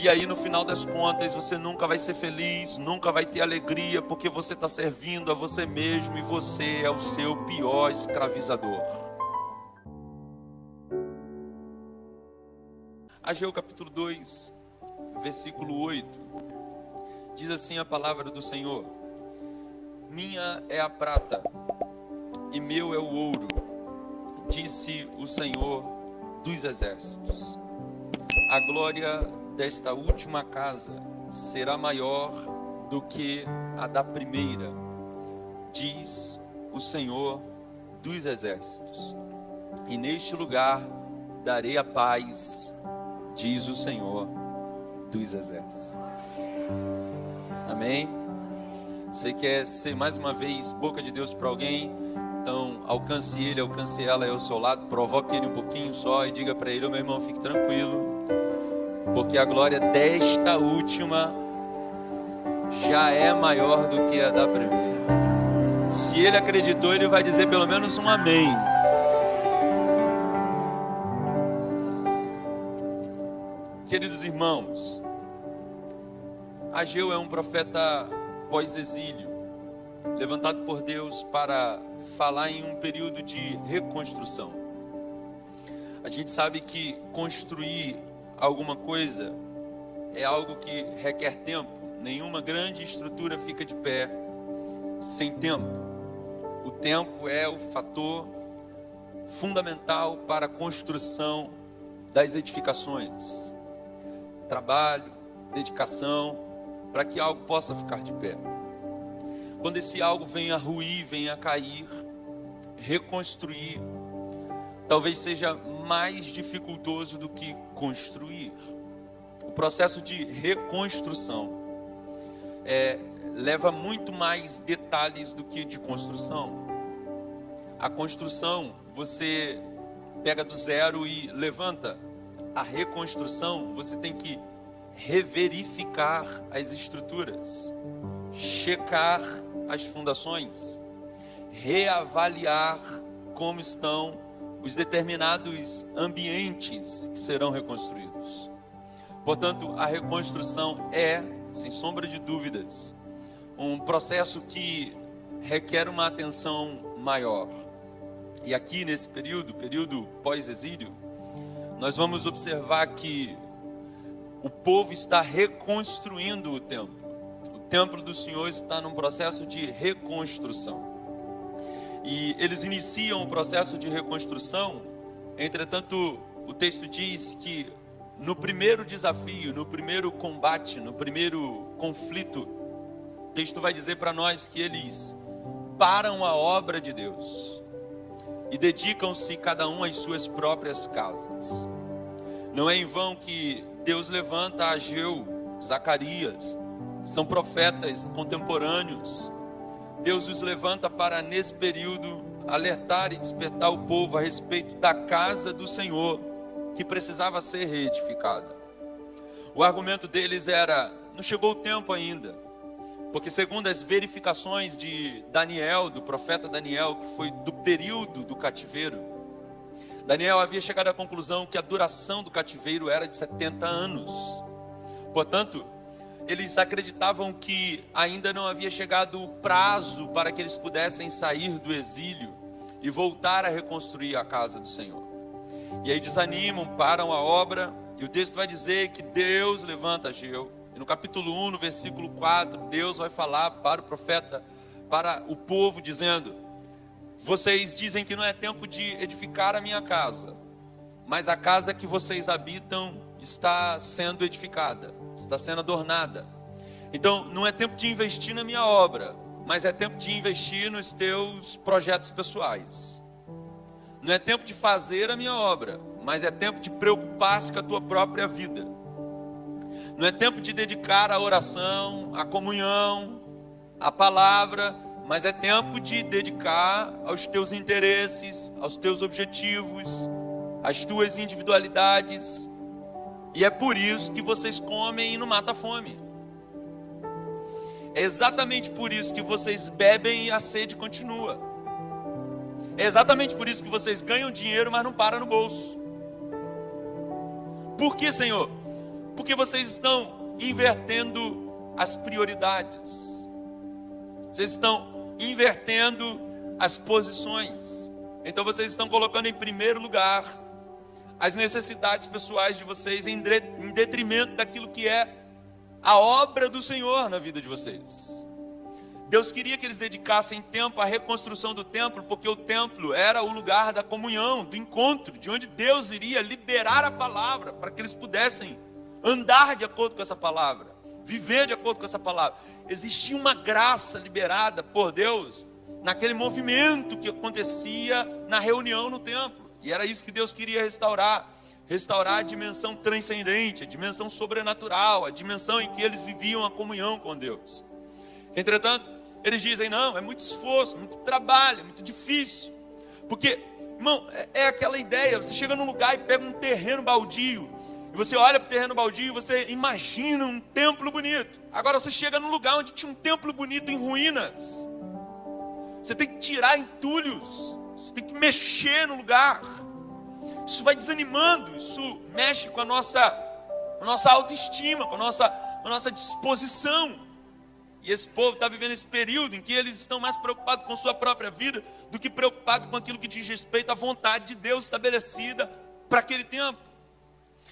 E aí no final das contas você nunca vai ser feliz, nunca vai ter alegria, porque você está servindo a você mesmo e você é o seu pior escravizador. Ageu capítulo 2, versículo 8, diz assim a palavra do Senhor: minha é a prata e meu é o ouro, disse o Senhor dos exércitos. A glória desta última casa será maior do que a da primeira, diz o Senhor dos exércitos. E neste lugar darei a paz, diz o Senhor dos exércitos. Amém? Você quer ser mais uma vez boca de Deus para alguém? Então alcance ele, alcance ela aí ao seu lado, provoque ele um pouquinho só e diga para ele: ô meu irmão, fique tranquilo, porque a glória desta última já é maior do que a da primeira. Se ele acreditou, ele vai dizer pelo menos um amém. Queridos irmãos, Ageu é um profeta pós-exílio, levantado por Deus para falar em um período de reconstrução. A gente sabe que construir alguma coisa é algo que requer tempo. Nenhuma grande estrutura fica de pé sem tempo. O tempo é o fator fundamental para a construção das edificações. Trabalho, dedicação, para que algo possa ficar de pé. Quando esse algo venha a ruir, venha a cair, reconstruir talvez seja mais dificultoso do que construir. O processo de reconstrução leva muito mais detalhes do que de construção. A construção você pega do zero e levanta. A reconstrução você tem que reverificar as estruturas, checar as fundações, reavaliar como estão os determinados ambientes que serão reconstruídos. Portanto, a reconstrução é, sem sombra de dúvidas, um processo que requer uma atenção maior. E aqui nesse período pós-exílio, nós vamos observar que o povo está reconstruindo o templo. O templo do Senhor está num processo de reconstrução. E eles iniciam o processo de reconstrução. Entretanto, o texto diz que no primeiro desafio, no primeiro combate, no primeiro conflito, o texto vai dizer para nós que eles param a obra de Deus e dedicam-se cada um às suas próprias casas. Não é em vão que Deus levanta Ageu, Zacarias, são profetas contemporâneos. Deus os levanta para, nesse período, alertar e despertar o povo a respeito da casa do Senhor, que precisava ser reedificada. O argumento deles era: não chegou o tempo ainda, porque segundo as verificações de Daniel, do profeta Daniel, que foi do período do cativeiro, Daniel havia chegado à conclusão que a duração do cativeiro era de 70 anos. Portanto, eles acreditavam que ainda não havia chegado o prazo para que eles pudessem sair do exílio e voltar a reconstruir a casa do Senhor. E aí desanimam, param a obra, e o texto vai dizer que Deus levanta Ageu. E no capítulo 1, no versículo 4, Deus vai falar para o profeta, para o povo, dizendo: vocês dizem que não é tempo de edificar a minha casa, mas a casa que vocês habitam está sendo edificada, está sendo adornada. Então não é tempo de investir na minha obra, mas é tempo de investir nos teus projetos pessoais. Não é tempo de fazer a minha obra, mas é tempo de preocupar-se com a tua própria vida. Não é tempo de dedicar à oração, à comunhão, à palavra, mas é tempo de dedicar aos teus interesses, aos teus objetivos, às tuas individualidades. E é por isso que vocês comem e não matam a fome. É exatamente por isso que vocês bebem e a sede continua. É exatamente por isso que vocês ganham dinheiro, mas não para no bolso. Por que, Senhor? Porque vocês estão invertendo as prioridades. Vocês estão invertendo as posições. Então vocês estão colocando em primeiro lugar as necessidades pessoais de vocês em detrimento daquilo que é a obra do Senhor na vida de vocês. Deus queria que eles dedicassem tempo à reconstrução do templo, porque o templo era o lugar da comunhão, do encontro, de onde Deus iria liberar a palavra, para que eles pudessem andar de acordo com essa palavra, viver de acordo com essa palavra. Existia uma graça liberada por Deus naquele movimento que acontecia na reunião no templo, e era isso que Deus queria restaurar a dimensão transcendente, a dimensão sobrenatural, a dimensão em que eles viviam a comunhão com Deus. Entretanto, eles dizem, não, é muito esforço, muito trabalho, é muito difícil. Porque, irmão, é aquela ideia, você chega num lugar e pega um terreno baldio, e você olha para o terreno baldio e você imagina um templo bonito. Agora você chega num lugar onde tinha um templo bonito em ruínas. Você tem que tirar entulhos, você tem que mexer no lugar. Isso vai desanimando, isso mexe com a nossa autoestima, com a nossa disposição. E esse povo está vivendo esse período em que eles estão mais preocupados com sua própria vida do que preocupados com aquilo que diz respeito à vontade de Deus estabelecida para aquele tempo.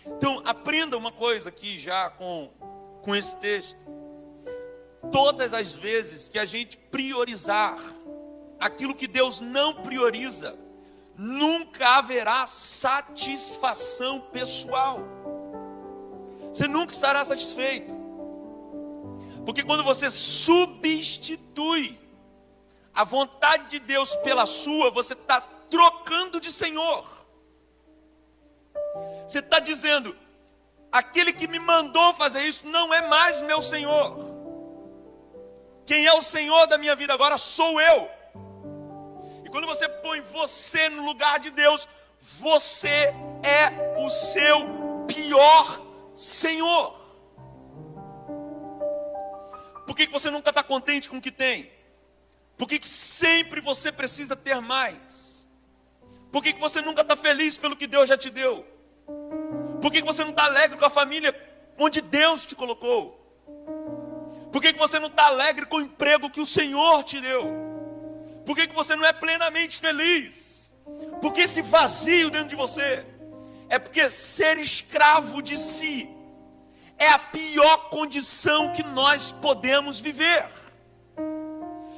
Então, aprenda uma coisa aqui já com esse texto. Todas as vezes que a gente priorizar aquilo que Deus não prioriza, nunca haverá satisfação pessoal. Você nunca estará satisfeito. Porque quando você substitui a vontade de Deus pela sua, você está trocando de Senhor. Você está dizendo, aquele que me mandou fazer isso não é mais meu Senhor. Quem é o Senhor da minha vida agora sou eu. E quando você põe você no lugar de Deus, você é o seu pior Senhor. Por que você nunca está contente com o que tem? Por que sempre você precisa ter mais? Por que você nunca está feliz pelo que Deus já te deu? Por que você não está alegre com a família onde Deus te colocou? Por que você não está alegre com o emprego que o Senhor te deu? Por que você não é plenamente feliz? Por que esse vazio dentro de você? É porque ser escravo de si é a pior condição que nós podemos viver.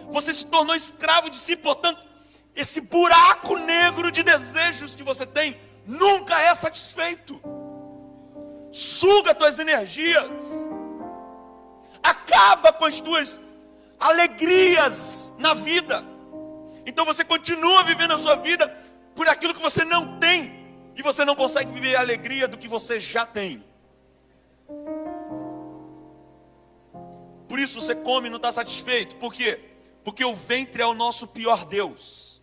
Você se tornou escravo de si, portanto, esse buraco negro de desejos que você tem nunca é satisfeito. Suga tuas energias, acaba com as tuas alegrias na vida. Então você continua vivendo a sua vida por aquilo que você não tem, e você não consegue viver a alegria do que você já tem. Por isso você come e não está satisfeito. Por quê? Porque o ventre é o nosso pior Deus.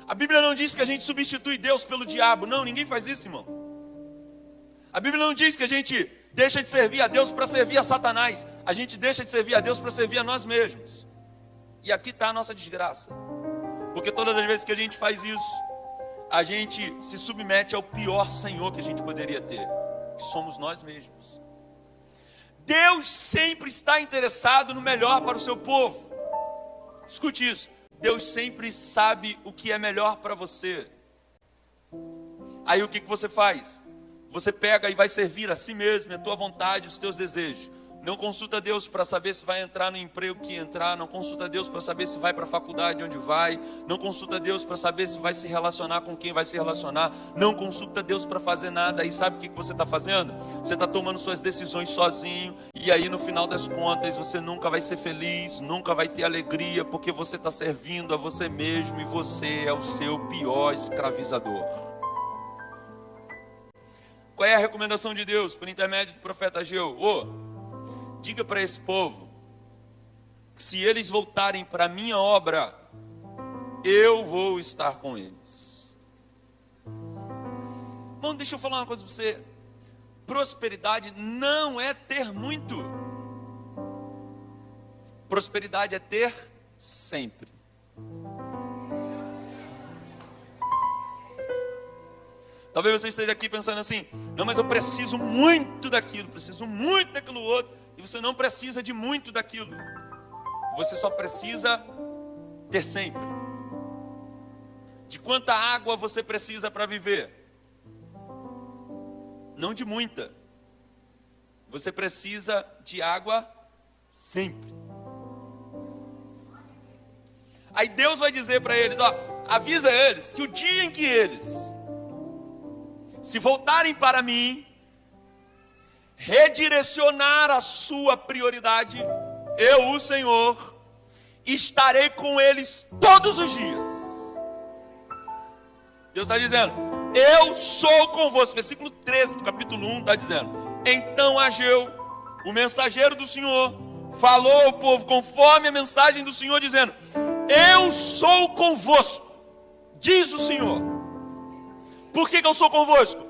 A Bíblia não diz que a gente substitui Deus pelo diabo. Não, ninguém faz isso, irmão. A Bíblia não diz que a gente deixa de servir a Deus para servir a Satanás. A gente deixa de servir a Deus para servir a nós mesmos. E aqui está a nossa desgraça. Porque todas as vezes que a gente faz isso, a gente se submete ao pior Senhor que a gente poderia ter, que somos nós mesmos. Deus sempre está interessado no melhor para o seu povo. Escute isso. Deus sempre sabe o que é melhor para você. Aí o que você faz? Você pega e vai servir a si mesmo, a tua vontade, os teus desejos. Não consulta Deus para saber se vai entrar no emprego que entrar. Não consulta Deus para saber se vai para a faculdade onde vai. Não consulta Deus para saber se vai se relacionar com quem vai se relacionar. Não consulta Deus para fazer nada. E sabe o que você está fazendo? Você está tomando suas decisões sozinho. E aí no final das contas você nunca vai ser feliz, nunca vai ter alegria, porque você está servindo a você mesmo e você é o seu pior escravizador. Qual é a recomendação de Deus por intermédio do profeta Ageu? Diga para esse povo que se eles voltarem para a minha obra, eu vou estar com eles. Bom, deixa eu falar uma coisa para você. Prosperidade não é ter muito. Prosperidade é ter sempre. Talvez você esteja aqui pensando assim: não, mas eu preciso muito daquilo, preciso muito daquilo outro. E você não precisa de muito daquilo. Você só precisa ter sempre. De quanta água você precisa para viver? Não de muita. Você precisa de água sempre. Aí Deus vai dizer para eles, ó, avisa eles que o dia em que eles se voltarem para mim, redirecionar a sua prioridade, eu, o Senhor, estarei com eles todos os dias. Deus está dizendo, eu sou convosco. Versículo 13 do capítulo 1 está dizendo, então Ageu, o mensageiro do Senhor, falou ao povo conforme a mensagem do Senhor, dizendo, eu sou convosco, diz o Senhor. Por que eu sou convosco?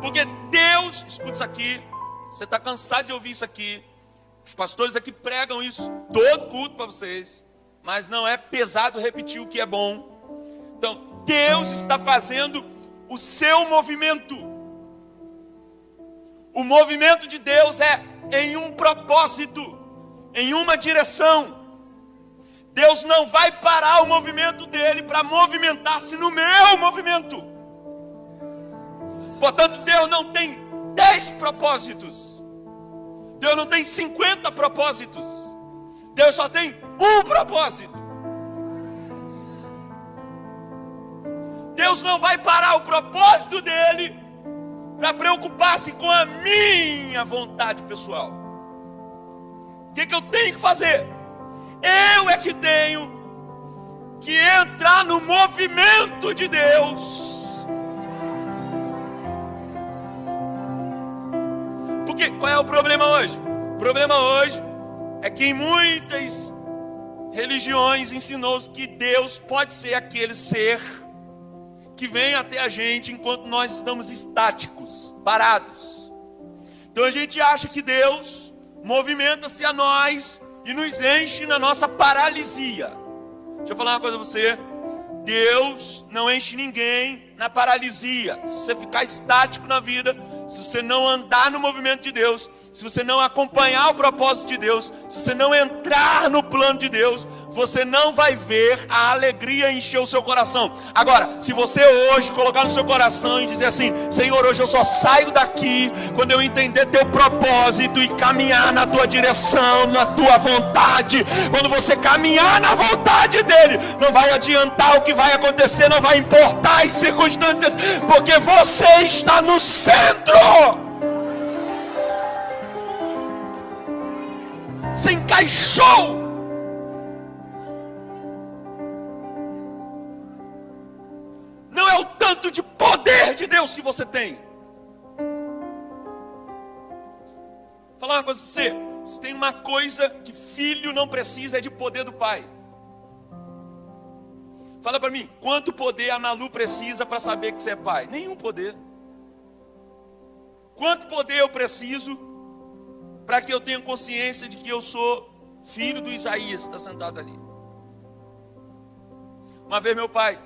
Porque Deus, escuta isso aqui, você está cansado de ouvir isso aqui, os pastores aqui pregam isso todo culto para vocês, mas não é pesado repetir o que é bom. Então, Deus está fazendo o seu movimento. O movimento de Deus é em um propósito, em uma direção. Deus não vai parar o movimento dele para movimentar-se no meu movimento. Portanto, Deus não tem 10 propósitos. Deus não tem 50 propósitos. Deus só tem um propósito. Deus não vai parar o propósito dele para preocupar-se com a minha vontade pessoal. O que eu tenho que fazer? Eu é que tenho que entrar no movimento de Deus. Porque qual é o problema hoje? O problema hoje é que em muitas religiões ensinou-se que Deus pode ser aquele ser que vem até a gente enquanto nós estamos estáticos, parados. Então a gente acha que Deus movimenta-se a nós e nos enche na nossa paralisia. Deixa eu falar uma coisa para você. Deus não enche ninguém na paralisia. Se você ficar estático na vida, se você não andar no movimento de Deus, se você não acompanhar o propósito de Deus, se você não entrar no plano de Deus, você não vai ver a alegria encher o seu coração. Agora, se você hoje colocar no seu coração e dizer assim, Senhor, hoje eu só saio daqui quando eu entender teu propósito e caminhar na tua direção, na tua vontade. Quando você caminhar na vontade dele, não vai adiantar o que vai acontecer, não vai importar as circunstâncias, porque você está no centro. Você encaixou. Não é o tanto de poder de Deus que você tem. Vou falar uma coisa para você. Se tem uma coisa que filho não precisa, é de poder do pai. Fala para mim, quanto poder a Malu precisa para saber que você é pai? Nenhum poder. Quanto poder eu preciso para que eu tenha consciência de que eu sou filho do Isaías, que está sentado ali? Uma vez meu pai,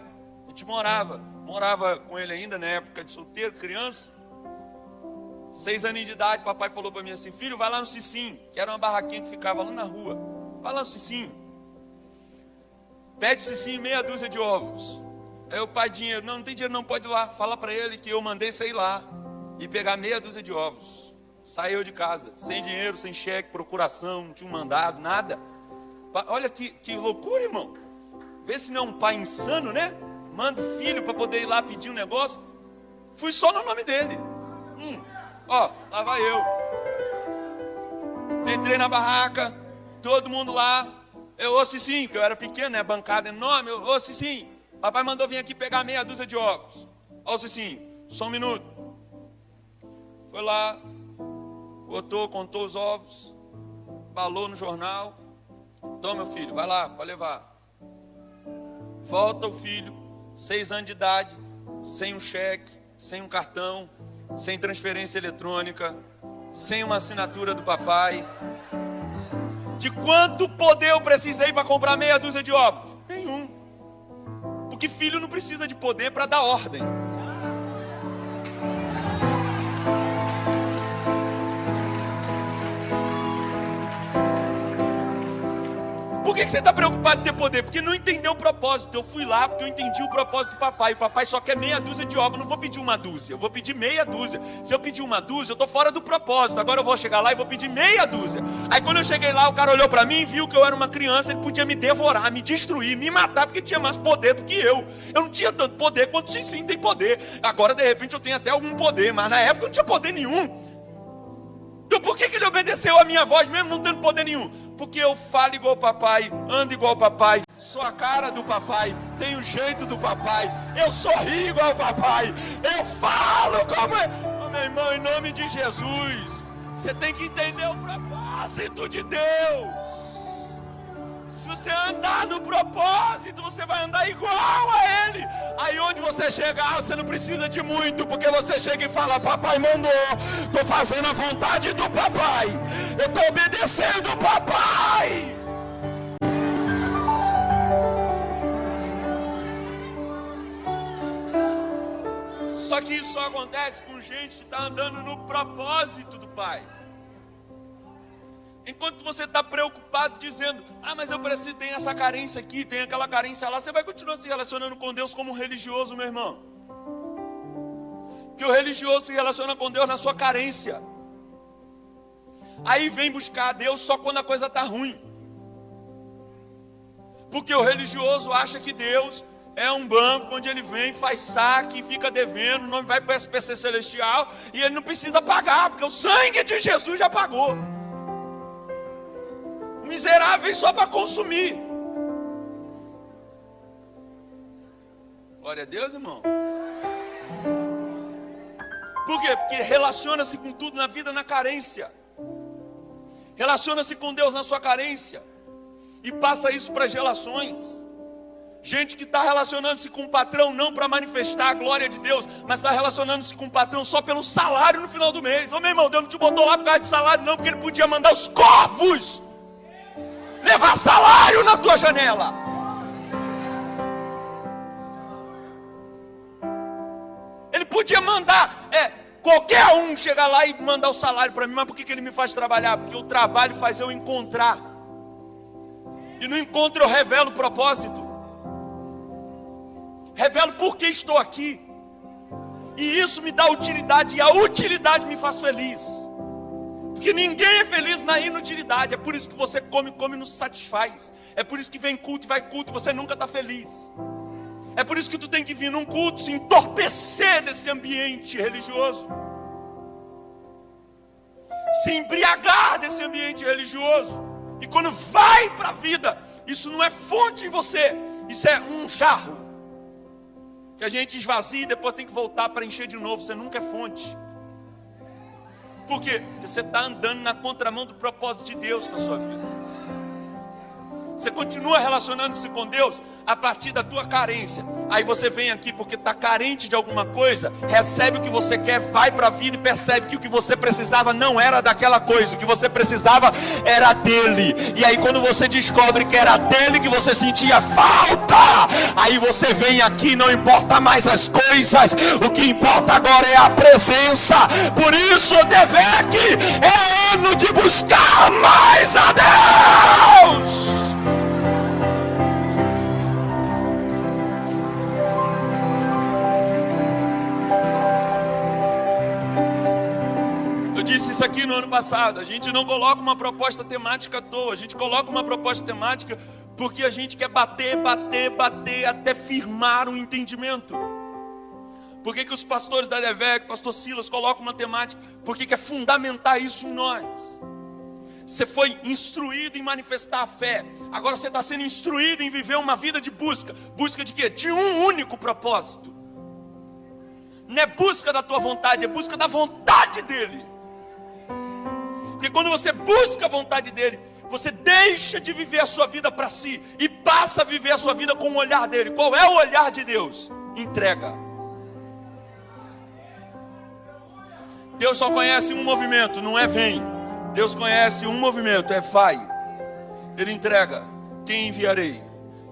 a gente morava com ele ainda na época de solteiro, criança, 6 anos de idade. Papai falou para mim assim, filho, vai lá no Cicim, que era uma barraquinha que ficava lá na rua, vai lá no Cicim, pede Cicim meia dúzia de ovos. Aí o pai, dinheiro, não tem dinheiro não, pode ir lá, fala para ele que eu mandei sair lá e pegar meia dúzia de ovos. Saiu de casa, sem dinheiro, sem cheque, procuração, não tinha um mandado, nada. Olha que loucura, irmão. Vê se não é um pai insano, né? Manda o filho para poder ir lá pedir um negócio. Fui só no nome dele. Lá vai eu. Entrei na barraca, todo mundo lá. Ô Cicim, que eu era pequeno, né? Bancada enorme. Ô Cicim, papai mandou vir aqui pegar meia dúzia de ovos. Ô Cicim, só um minuto. Foi lá, contou os ovos, balou no jornal. Toma, meu filho, vai lá, pode levar. Volta o filho, 6 anos de idade, sem um cheque, sem um cartão, sem transferência eletrônica, sem uma assinatura do papai. De quanto poder eu precisei para comprar meia dúzia de ovos? Nenhum. Porque filho não precisa de poder para dar ordem. Por que você está preocupado em ter poder? Porque não entendeu o propósito. Eu fui lá porque eu entendi o propósito do papai. O papai só quer meia dúzia de ovos. Eu não vou pedir uma dúzia, eu vou pedir meia dúzia. Se eu pedir uma dúzia, eu estou fora do propósito. Agora eu vou chegar lá e vou pedir meia dúzia. Aí quando eu cheguei lá, o cara olhou para mim e viu que eu era uma criança. Ele podia me devorar, me destruir, me matar, porque tinha mais poder do que eu. Eu não tinha tanto poder quanto o Sim tem poder. Agora de repente eu tenho até algum poder, mas na época eu não tinha poder nenhum. Então por que ele obedeceu a minha voz mesmo não tendo poder nenhum? Porque eu falo igual o papai, ando igual o papai, sou a cara do papai, tenho o jeito do papai, eu sorrio igual o papai, eu falo como é. Oh, meu irmão, em nome de Jesus, você tem que entender o propósito de Deus. Se você andar no propósito, você vai andar igual a Ele. Aí onde você chegar, você não precisa de muito, porque você chega e fala: papai mandou, estou fazendo a vontade do papai, eu estou obedecendo o papai. Só que isso só acontece com gente que está andando no propósito do Pai. Enquanto você está preocupado dizendo: ah, mas eu preciso, tem essa carência aqui, tem aquela carência lá, você vai continuar se relacionando com Deus como um religioso, meu irmão. Porque o religioso se relaciona com Deus na sua carência. Aí vem buscar a Deus só quando a coisa está ruim. Porque o religioso acha que Deus é um banco onde ele vem, faz saque e fica devendo, não vai para o SPC Celestial e ele não precisa pagar, porque o sangue de Jesus já pagou. Miseráveis só para consumir. Glória a Deus, irmão. Por quê? Porque relaciona-se com tudo na vida na carência. Relaciona-se com Deus na sua carência. E passa isso para as relações. Gente que está relacionando-se com o patrão não para manifestar a glória de Deus, mas está relacionando-se com o patrão só pelo salário no final do mês. Ô meu irmão, Deus não te botou lá por causa de salário não, porque Ele podia mandar os corvos levar salário na tua janela. Ele podia mandar qualquer um chegar lá e mandar o salário para mim. Mas por que Ele me faz trabalhar? Porque o trabalho faz eu encontrar. E no encontro eu revelo o propósito. Revelo por que estou aqui. E isso me dá utilidade. E a utilidade me faz feliz. Porque ninguém é feliz na inutilidade. É por isso que você come e não se satisfaz. É por isso que vem culto e vai culto e você nunca está feliz. É por isso que tu tem que vir num culto, se entorpecer desse ambiente religioso, se embriagar desse ambiente religioso. E quando vai para a vida, isso não é fonte em você, isso é um jarro que a gente esvazia e depois tem que voltar para encher de novo. Você nunca é fonte. Por quê? Porque você está andando na contramão do propósito de Deus para a sua vida. Você continua relacionando-se com Deus a partir da tua carência. Aí você vem aqui porque está carente de alguma coisa, recebe o que você quer, vai para a vida e percebe que o que você precisava não era daquela coisa. O que você precisava era dele. E aí quando você descobre que era dele que você sentia falta, aí você vem aqui, não importa mais as coisas, o que importa agora é a presença. Por isso o Devec é ano de buscar mais a Deus. Eu disse isso aqui no ano passado. A gente não coloca uma proposta temática à toa. A gente coloca uma proposta temática porque a gente quer bater até firmar um entendimento. Por que os pastores da Devec, pastor Silas, colocam uma temática? Porque quer fundamentar isso em nós. Você foi instruído em manifestar a fé. Agora você está sendo instruído em viver uma vida de busca. Busca de quê? De um único propósito. Não é busca da tua vontade, é busca da vontade dele. Porque quando você busca a vontade dele, você deixa de viver a sua vida para si e passa a viver a sua vida com o olhar dele. Qual é o olhar de Deus? Entrega. Deus só conhece um movimento, não é vem. Deus conhece um movimento, é vai. Ele entrega. Quem enviarei?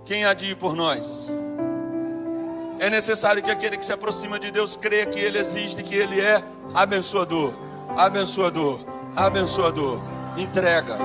Quem há de ir por nós? É necessário que aquele que se aproxima de Deus creia que Ele existe, que Ele é abençoador. Abençoador. Abençoador. Entrega.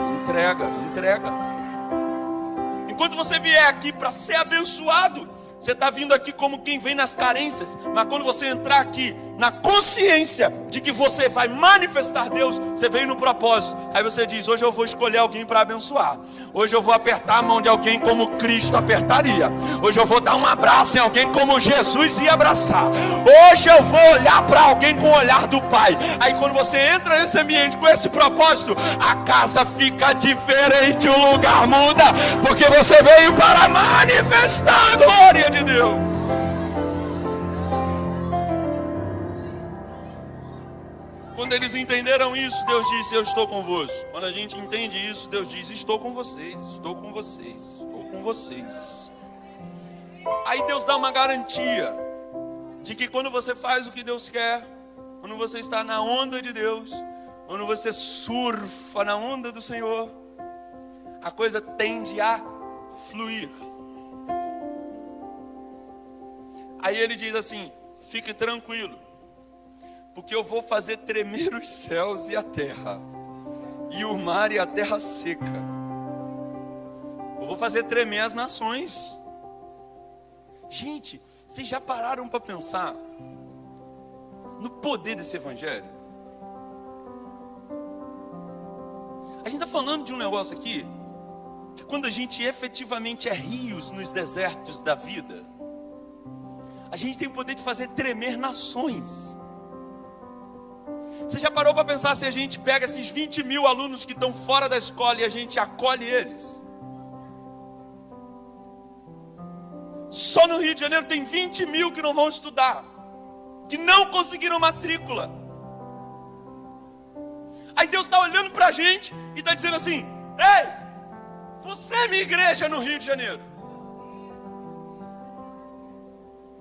Enquanto você vier aqui para ser abençoado, você está vindo aqui como quem vem nas carências. Mas quando você entrar aqui na consciência de que você vai manifestar Deus, você veio no propósito. Aí você diz: hoje eu vou escolher alguém para abençoar. Hoje eu vou apertar a mão de alguém como Cristo apertaria. Hoje eu vou dar um abraço em alguém como Jesus ia abraçar. Hoje eu vou olhar para alguém com o olhar do Pai. Aí quando você entra nesse ambiente com esse propósito, a casa fica diferente, o lugar muda, porque você veio para manifestar a glória de Deus. Quando eles entenderam isso, Deus disse: eu estou convosco. Quando a gente entende isso, Deus diz: estou com vocês, estou com vocês, estou com vocês. Aí Deus dá uma garantia de que quando você faz o que Deus quer, quando você está na onda de Deus, quando você surfa na onda do Senhor, a coisa tende a fluir. Aí ele diz assim: fique tranquilo, porque eu vou fazer tremer os céus e a terra, e o mar e a terra seca. Eu vou fazer tremer as nações. Gente, vocês já pararam para pensar no poder desse evangelho? A gente está falando de um negócio aqui, que quando a gente efetivamente é rios nos desertos da vida, a gente tem o poder de fazer tremer nações. Você já parou para pensar se a gente pega esses 20 mil alunos que estão fora da escola e a gente acolhe eles? Só no Rio de Janeiro tem 20 mil que não vão estudar, que não conseguiram matrícula. Aí Deus está olhando para a gente e está dizendo assim: ei, você é minha igreja no Rio de Janeiro.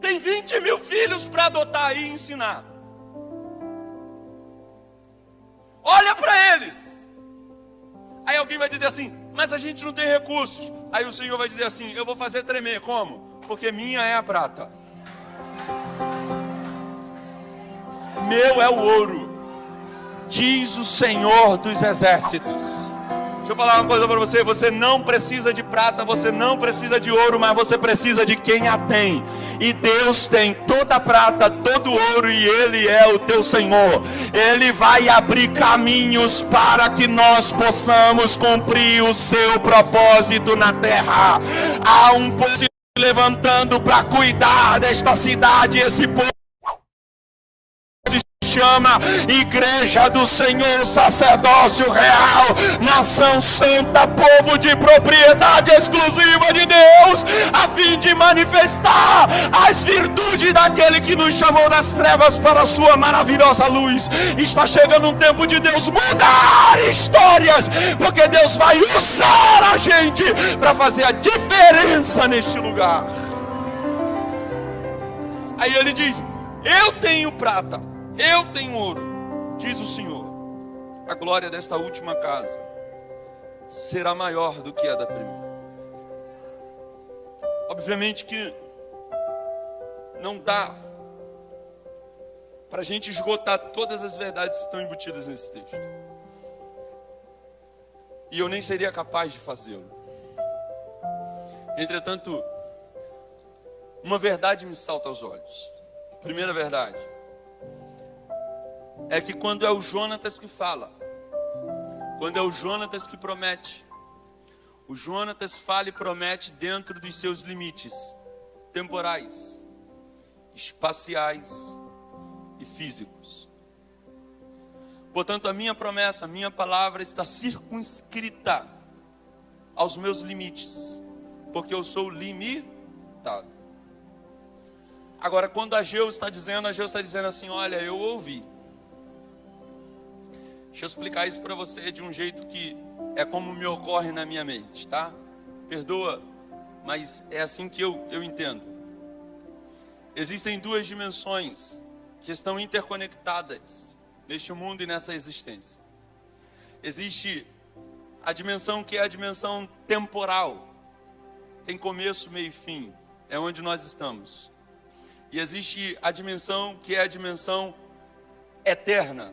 Tem 20 mil filhos para adotar aí e ensinar. Olha para eles. Aí alguém vai dizer assim: mas a gente não tem recursos. Aí o Senhor vai dizer assim: eu vou fazer tremer. Como? Porque minha é a prata, meu é o ouro, diz o Senhor dos exércitos. Deixa eu falar uma coisa para você: você não precisa de prata, você não precisa de ouro, mas você precisa de quem a tem. E Deus tem toda a prata, todo o ouro, e Ele é o teu Senhor. Ele vai abrir caminhos para que nós possamos cumprir o seu propósito na terra. Há um povo se levantando para cuidar desta cidade. Esse povo chama Igreja do Senhor, sacerdócio real, nação santa, povo de propriedade exclusiva de Deus, a fim de manifestar as virtudes daquele que nos chamou das trevas para a sua maravilhosa luz. Está chegando um tempo de Deus mudar histórias, porque Deus vai usar a gente para fazer a diferença neste lugar. Aí ele diz: eu tenho prata, eu tenho ouro, diz o Senhor. A glória desta última casa será maior do que a da primeira. Obviamente que não dá para a gente esgotar todas as verdades que estão embutidas nesse texto, e eu nem seria capaz de fazê-lo. Entretanto, uma verdade me salta aos olhos. Primeira verdade é que quando é o Jonatas que fala, quando é o Jonatas que promete, o Jonatas fala e promete dentro dos seus limites temporais, espaciais e físicos. Portanto, a minha promessa, a minha palavra está circunscrita aos meus limites, porque eu sou limitado. Agora, quando Ageu está dizendo assim: olha, eu ouvi. Deixa eu explicar isso para você de um jeito que é como me ocorre na minha mente, tá? Perdoa, mas é assim que eu entendo. Existem duas dimensões que estão interconectadas neste mundo e nessa existência. Existe a dimensão que é a dimensão temporal. Tem começo, meio e fim. É onde nós estamos. E existe a dimensão que é a dimensão eterna.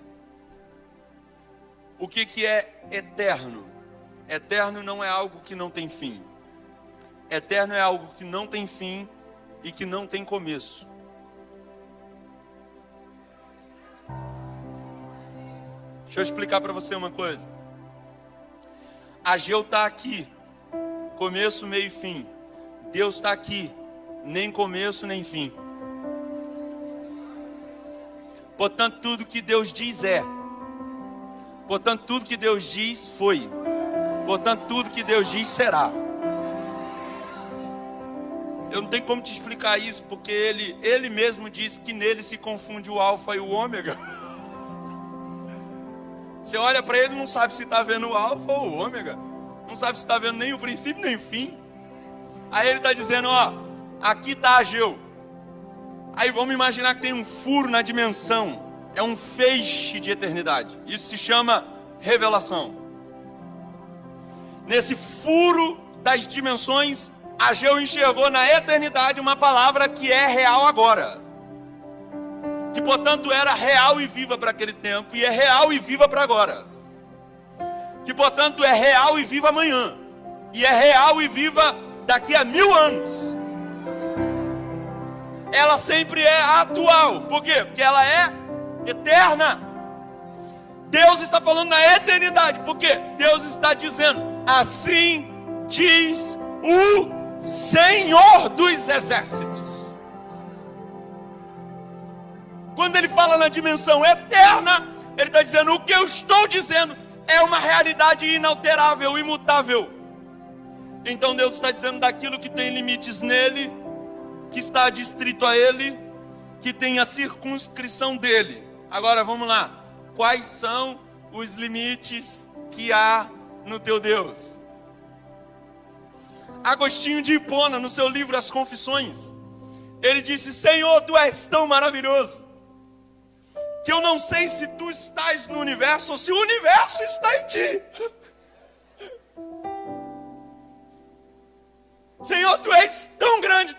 O que é eterno? Eterno não é algo que não tem fim. Eterno é algo que não tem fim e que não tem começo. Deixa eu explicar para você uma coisa. Ageu está aqui, começo, meio e fim. Deus está aqui, nem começo, nem fim. Portanto, tudo que Deus diz é. Portanto, tudo que Deus diz foi. Portanto, tudo que Deus diz será. Eu não tenho como te explicar isso, porque ele mesmo diz que nele se confunde o alfa e o ômega. Você olha para ele e não sabe se está vendo o alfa ou o ômega. Não sabe se está vendo nem o princípio nem o fim. Aí ele está dizendo, ó, aqui está Ageu. Aí vamos imaginar que tem um furo na dimensão. É um feixe de eternidade. Isso se chama revelação. Nesse furo das dimensões, Ageu enxergou na eternidade uma palavra que é real agora. Que portanto era real e viva para aquele tempo, e é real e viva para agora. Que portanto é real e viva amanhã, e é real e viva daqui a 1000 anos. Ela sempre é atual. Por quê? Porque ela é eterna. Deus está falando na eternidade. Por quê? Deus está dizendo, assim diz o Senhor dos Exércitos. Quando ele fala na dimensão eterna, ele está dizendo, o que eu estou dizendo é uma realidade inalterável, imutável. Então Deus está dizendo daquilo que tem limites nele, que está adstrito a ele, que tem a circunscrição dele. Agora vamos lá. Quais são os limites que há no teu Deus? Agostinho de Hipona, no seu livro As Confissões, ele disse, Senhor, tu és tão maravilhoso, que eu não sei se tu estás no universo ou se o universo está em ti. Senhor, tu és tão grande,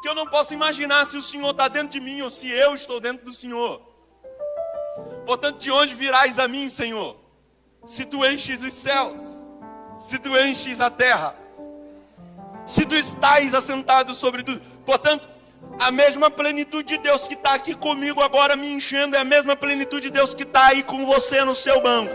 que eu não posso imaginar se o Senhor está dentro de mim ou se eu estou dentro do Senhor. Portanto, de onde virás a mim, Senhor? Se tu enches os céus, se tu enches a terra, se tu estás assentado sobre tudo. Portanto, a mesma plenitude de Deus que está aqui comigo agora me enchendo é a mesma plenitude de Deus que está aí com você no seu banco.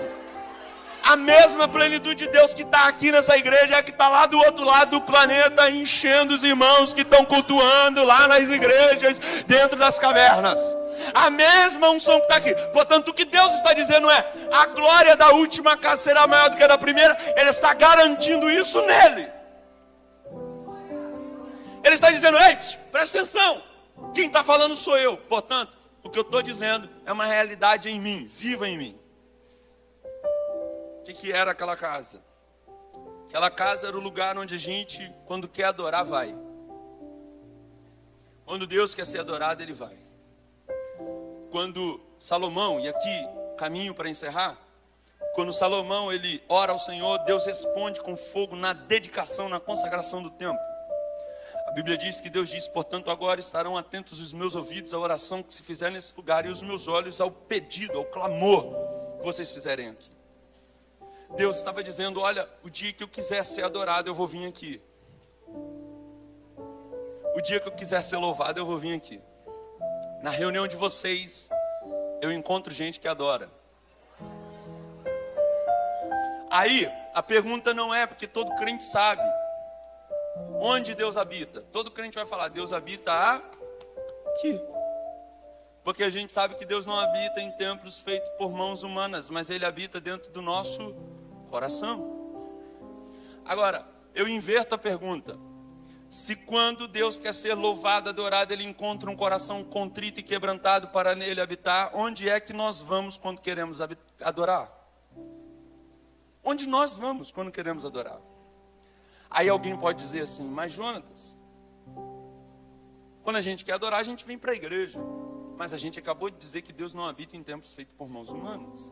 A mesma plenitude de Deus que está aqui nessa igreja é que está lá do outro lado do planeta enchendo os irmãos que estão cultuando lá nas igrejas, dentro das cavernas. A mesma unção que está aqui. Portanto, o que Deus está dizendo é, a glória da última casa será maior do que a da primeira. Ele está garantindo isso nele. Ele está dizendo, ei, presta atenção, quem está falando sou eu. Portanto, o que eu estou dizendo é uma realidade em mim, viva em mim. O que era aquela casa? Aquela casa era o lugar onde a gente, quando quer adorar, vai. Quando Deus quer ser adorado, Ele vai. Quando Salomão, e aqui caminho para encerrar, quando Salomão ele ora ao Senhor, Deus responde com fogo na dedicação, na consagração do templo. A Bíblia diz que Deus diz, portanto agora estarão atentos os meus ouvidos à oração que se fizer nesse lugar e os meus olhos ao pedido, ao clamor que vocês fizerem aqui. Deus estava dizendo, olha, o dia que eu quiser ser adorado eu vou vir aqui. O dia que eu quiser ser louvado eu vou vir aqui. Na reunião de vocês eu encontro gente que adora. Aí a pergunta não é, porque todo crente sabe onde Deus habita. Todo crente vai falar, Deus habita aqui. Porque a gente sabe que Deus não habita em templos feitos por mãos humanas, mas Ele habita dentro do nosso coração. Agora, eu inverto a pergunta. Se quando Deus quer ser louvado, adorado, Ele encontra um coração contrito e quebrantado para nele habitar, onde é que nós vamos quando queremos adorar? Onde nós vamos quando queremos adorar? Aí alguém pode dizer assim, mas Jonatas, quando a gente quer adorar, a gente vem para a igreja. Mas a gente acabou de dizer que Deus não habita em templos feitos por mãos humanas.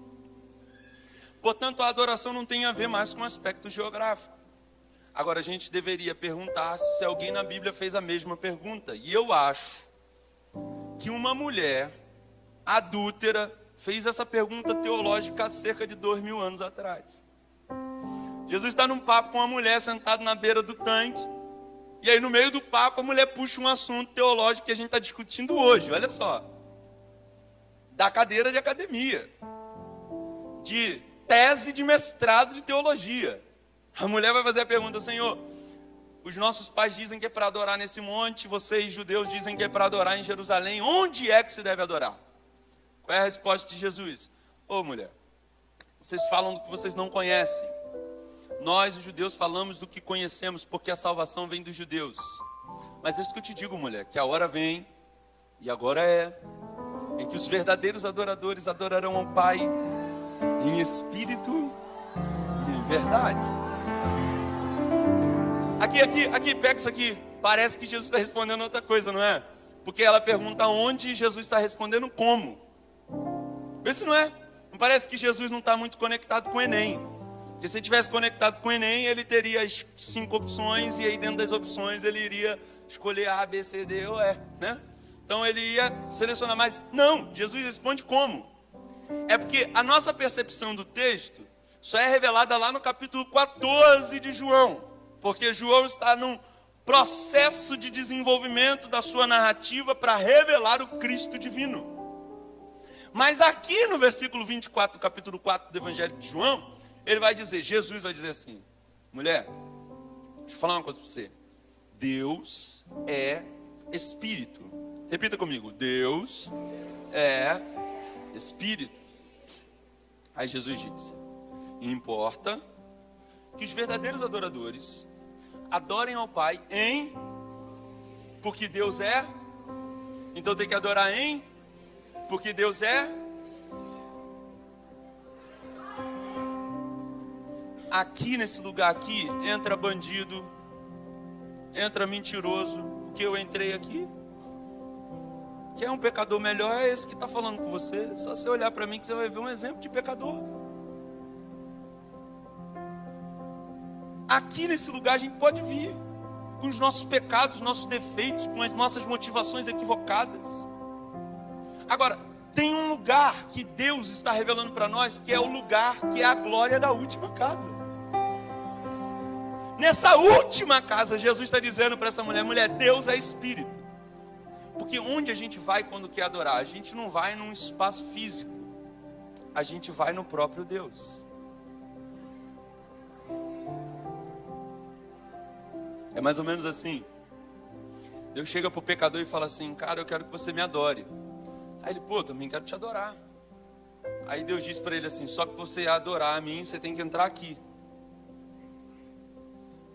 Portanto, a adoração não tem a ver mais com o aspecto geográfico. Agora, a gente deveria perguntar se alguém na Bíblia fez a mesma pergunta. E eu acho que uma mulher adúltera fez essa pergunta teológica há cerca de 2000 anos atrás. Jesus está num papo com uma mulher sentada na beira do tanque. E aí no meio do papo a mulher puxa um assunto teológico que a gente está discutindo hoje. Olha só. Da cadeira de academia. De tese de mestrado de teologia. A mulher vai fazer a pergunta: Senhor, os nossos pais dizem que é para adorar nesse monte, vocês judeus dizem que é para adorar em Jerusalém. Onde é que se deve adorar? Qual é a resposta de Jesus? Ô mulher, vocês falam do que vocês não conhecem. Nós, os judeus, falamos do que conhecemos, porque a salvação vem dos judeus. Mas é isso que eu te digo, mulher, que a hora vem, e agora é, em que os verdadeiros adoradores adorarão ao Pai em espírito e em verdade. Aqui, pega isso aqui. Parece que Jesus está respondendo outra coisa, não é? Porque ela pergunta onde, e Jesus está respondendo como. Vê se não é. Não parece que Jesus não está muito conectado com o Enem. Porque se ele tivesse conectado com o Enem, ele teria as 5 opções, e aí dentro das opções ele iria escolher A, B, C, D ou E, né? Então ele ia selecionar, mas não, Jesus responde como? É porque a nossa percepção do texto só é revelada lá no capítulo 14 de João. Porque João está num processo de desenvolvimento da sua narrativa para revelar o Cristo divino. Mas aqui no versículo 24 do capítulo 4 do Evangelho de João, Jesus vai dizer assim: mulher, deixa eu falar uma coisa para você. Deus é Espírito. Repita comigo: Deus é Espírito. Aí Jesus diz: importa que os verdadeiros adoradores adorem ao Pai porque Deus é. Então tem que adorar porque Deus é. Aqui nesse lugar aqui entra bandido, entra mentiroso. Porque eu entrei aqui. Quer um pecador melhor? É esse que está falando com você. Só você olhar para mim que você vai ver um exemplo de pecador. Aqui nesse lugar a gente pode vir com os nossos pecados, os nossos defeitos, com as nossas motivações equivocadas. Agora, tem um lugar que Deus está revelando para nós, que é o lugar que é a glória da última casa. Nessa última casa, Jesus está dizendo para essa mulher: mulher, Deus é Espírito. Porque onde a gente vai quando quer adorar? A gente não vai num espaço físico. A gente vai no próprio Deus. É mais ou menos assim. Deus chega para o pecador e fala assim: cara, eu quero que você me adore. Aí ele: pô, eu também quero te adorar. Aí Deus diz para ele assim: só que você adorar a mim, você tem que entrar aqui.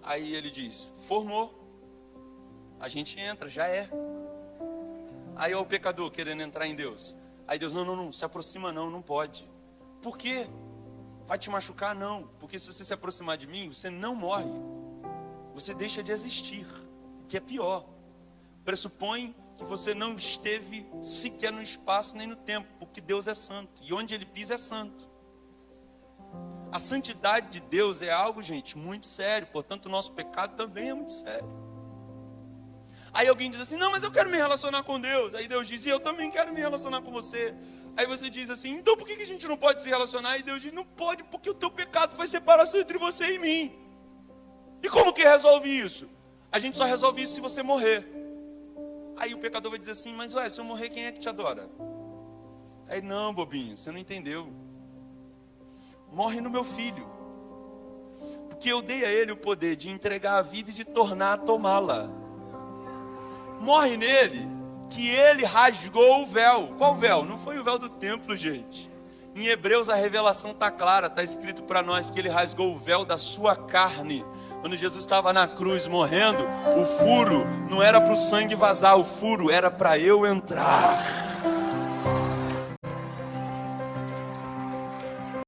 Aí ele diz: formou. A gente entra, já é. Aí é o pecador querendo entrar em Deus. Aí Deus: não, se aproxima não pode. Por quê? Vai te machucar? Não. Porque se você se aproximar de mim, você não morre. Você deixa de existir, que é pior. Pressupõe que você não esteve sequer no espaço nem no tempo, porque Deus é santo, e onde Ele pisa é santo. A santidade de Deus é algo, gente, muito sério, portanto o nosso pecado também é muito sério. Aí alguém diz assim: não, mas eu quero me relacionar com Deus. Aí Deus diz: e eu também quero me relacionar com você. Aí você diz assim: então por que a gente não pode se relacionar? E Deus diz: não pode, porque o teu pecado foi separação entre você e mim. E como que resolve isso? A gente só resolve isso se você morrer. Aí o pecador vai dizer assim: mas se eu morrer, quem é que te adora? Aí: não, bobinho, você não entendeu. Morre no meu filho, porque eu dei a ele o poder de entregar a vida e de tornar a tomá-la. Morre nele, que ele rasgou o véu. Qual véu? Não foi o véu do templo, gente. Em Hebreus a revelação está clara, está escrito para nós que ele rasgou o véu da sua carne. Quando Jesus estava na cruz morrendo, o furo não era para o sangue vazar, o furo era para eu entrar.